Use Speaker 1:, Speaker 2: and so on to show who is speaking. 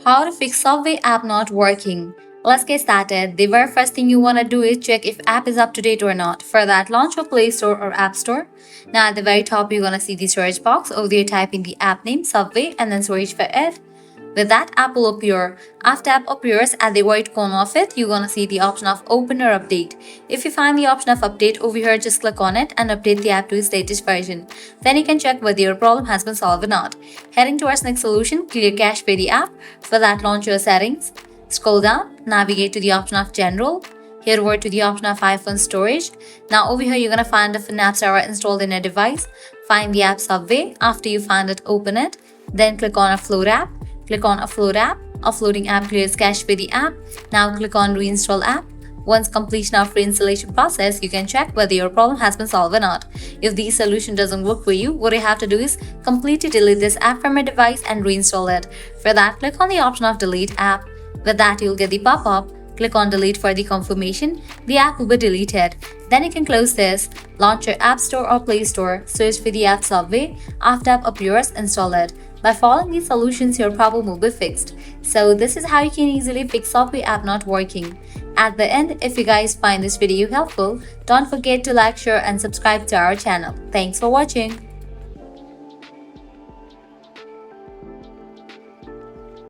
Speaker 1: How to fix Subway app not working. Let's get started. The very first thing you want to do is check if app is up to date or not. For that, launch your Play Store or App Store. Now at the very top, you're going to see the search box. Over there, type in the app name Subway and then search for it. With that, app will appear. After app appears, at the right corner of it, you're gonna see the option of open or update. If you find the option of update over here, just click on it and update the app to its latest version. Then you can check whether your problem has been solved or not. Heading towards next solution, clear cache for the app. For that, launch your settings. Scroll down, navigate to the option of general. Head over to the option of iPhone storage. Now over here, you're gonna find different apps that are installed in your device. Find the app Subway. After you find it, open it. Then click on Upload app. Click on Upload app. Uploading app clears cache for the app. Now click on Reinstall app. Once completion of reinstallation process, you can check whether your problem has been solved or not. If the solution doesn't work for you, what you have to do is completely delete this app from your device and reinstall it. For that, click on the option of Delete app. With that, you'll get the pop-up. Click on Delete for the confirmation. The app will be deleted. Then you can close this. Launch your App Store or Play Store. Search for the app Subway. After app appears, install it. By following these solutions, your problem will be fixed. So this is how you can easily fix Subway app not working. At the end, if you guys find this video helpful, don't forget to like, share and subscribe to our channel. Thanks for watching.